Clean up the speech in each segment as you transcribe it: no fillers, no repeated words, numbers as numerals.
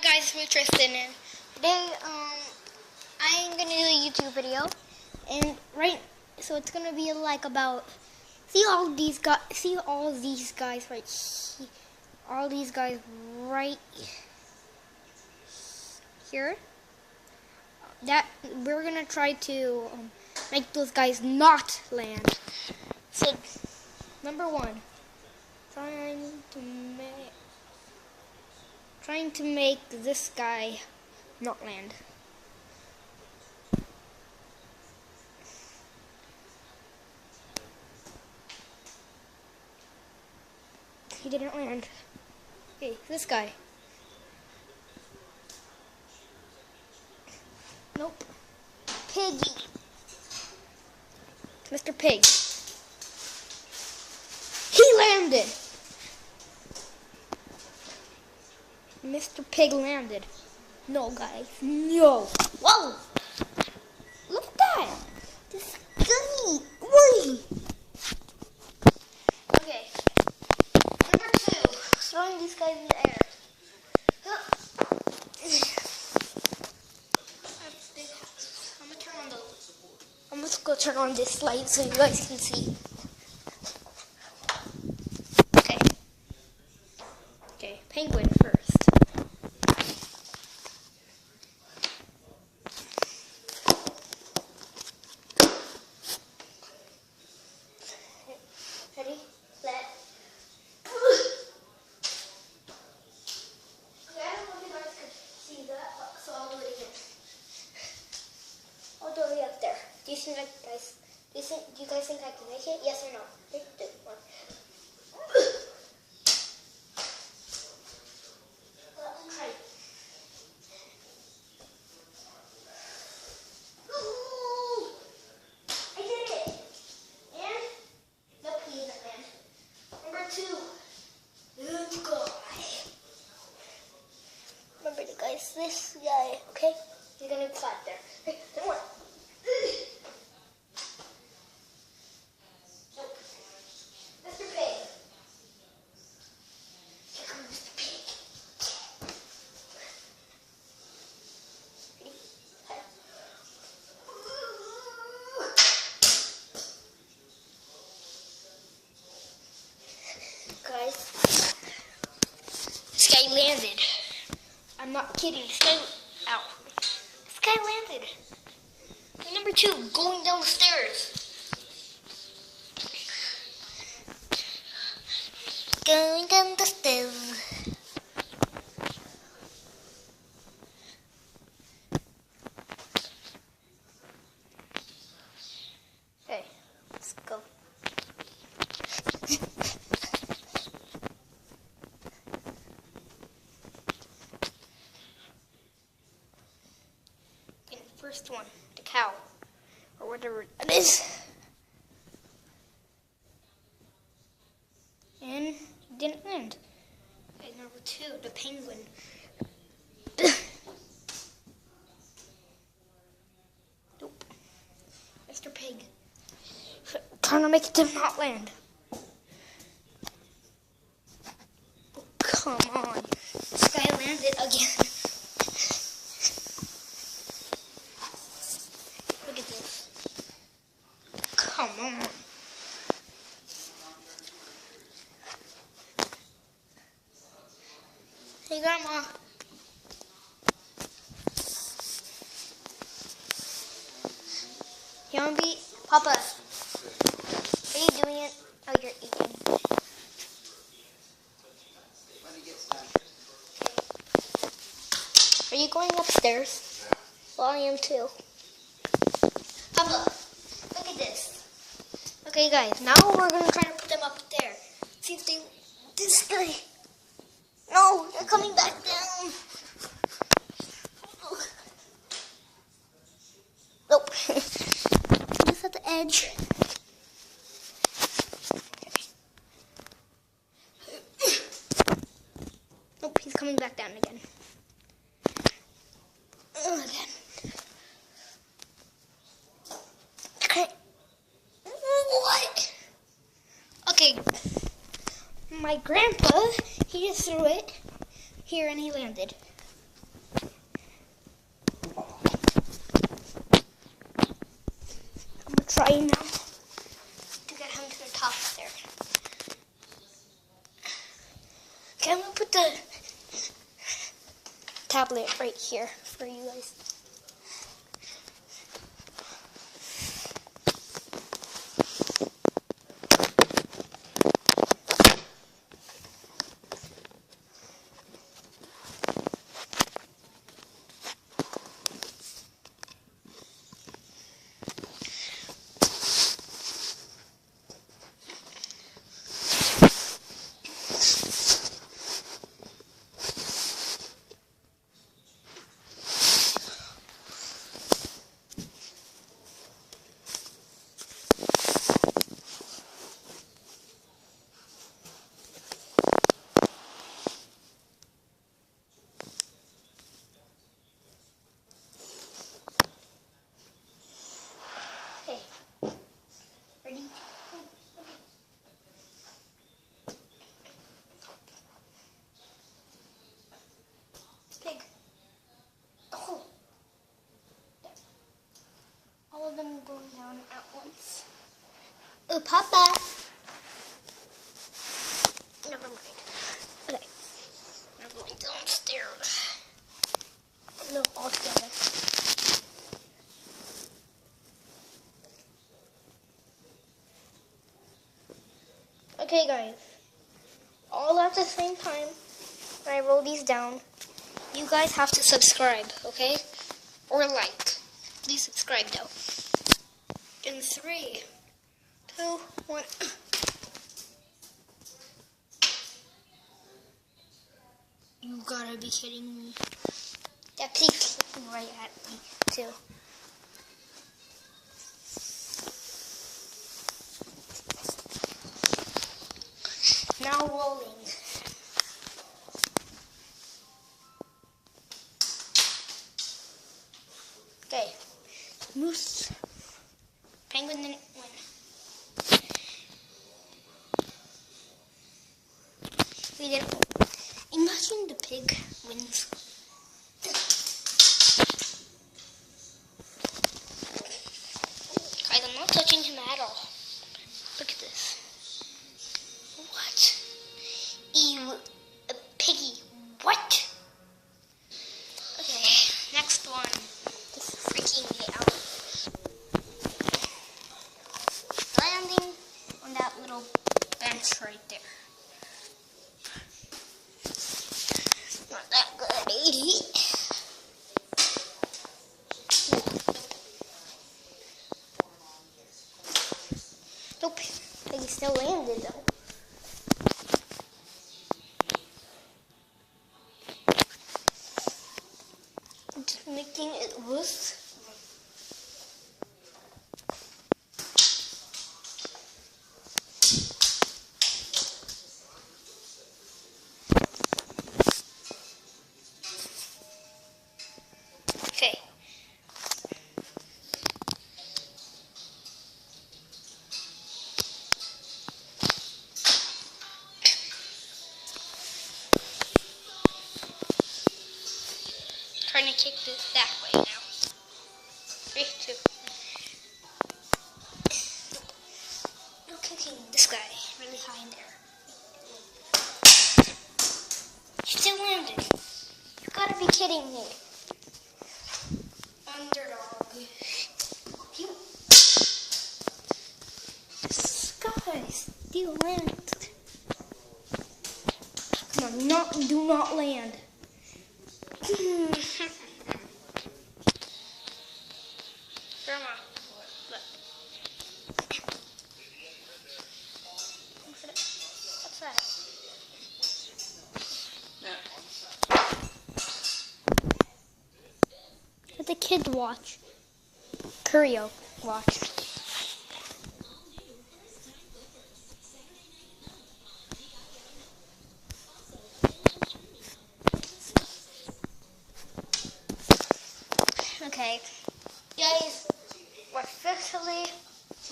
guys, it's me Tristan, and today I'm gonna do a YouTube video, and so it's gonna be like about all these guys right here, all these guys right here. That we're gonna try to make those guys not land. So number one, trying to make this guy not land. He didn't land. Okay, this guy. Nope. Piggy. Mr. Pig. He landed. Mr. Pig landed. No, guys. No. Whoa. Look at that. This guy. Wait. Okay. Number two. Throwing these guys in the air. I'm just going to turn on this light so you guys can see. Okay, penguin first. Ready, set. Okay, I don't know if you guys can see that, so I'll do it again. I'll do it up there. Do you guys think I can make it? Yes or no? 3, 2, 1. Try it. Ooh, I did it. And nope, he didn't land. Number 2. This guy. Remember, you guys, this guy. Okay, you're gonna be flat there. Okay, 1. Guys, this guy landed. I'm not kidding. This guy landed. And number 2, going down the stairs. Going down the stairs. Okay, let's go. First one, the cow, or whatever it is. And it didn't land. Okay, number 2, the penguin. Nope. Mr. Pig. Trying to make it to not land. Oh, come on. This guy landed again. Look at this. Come on. Hey, Grandma. You want to be? Papa, are you doing it? Oh, you're eating. Are you going upstairs? Well, I am too. Papa, look at this. Okay, guys, now we're going to try to put them up there. See if they... This guy... No, they're coming back down. Nope. Just at the edge. Nope, he's coming back down again. Again. Okay. What? Okay. My grandpa, he just threw it here and he landed. try now to get him to the top there. Okay, I'm gonna put the tablet right here for you guys. Okay. Ready? Pig. Oh. There. All of them going down at once. Oh, Papa. Never mind. Okay. I'm going downstairs. No, all together. Okay, guys. All at the same time, when I roll these down, you guys have to subscribe, okay? Or like. Please subscribe, though. In 3, 2, 1. You gotta be kidding me. That pig's looking right at me, too. Now rolling. Okay. Moose. Penguin didn't win. We didn't win. Imagine the pig wins. Guys, I'm not touching him at all. Look at this. What? Ew, a piggy. What? Okay, next one. This is freaking me out. Landing on that little bench right there. Not that good, 80. Nope, piggy still landed though. Just making it worse. Okay. Trying to kick this that way now. 3, 2. No kicking this guy really high in there. He still landed. You gotta be kidding me. Underdog. You. This guy still landed. Come on, do not land. Grandma, look. What's that? Let the kids watch. Curio watch. Okay, guys, we officially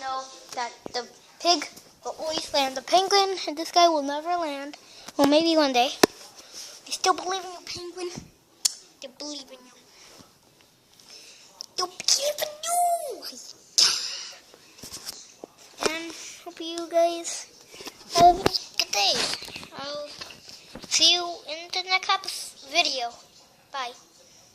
know that the pig will always land. The penguin and this guy will never land. Well, maybe one day. They still believe in you, penguin. They believe in you. They believe in you. hope you guys have a good day. I'll see you in the next video. Bye.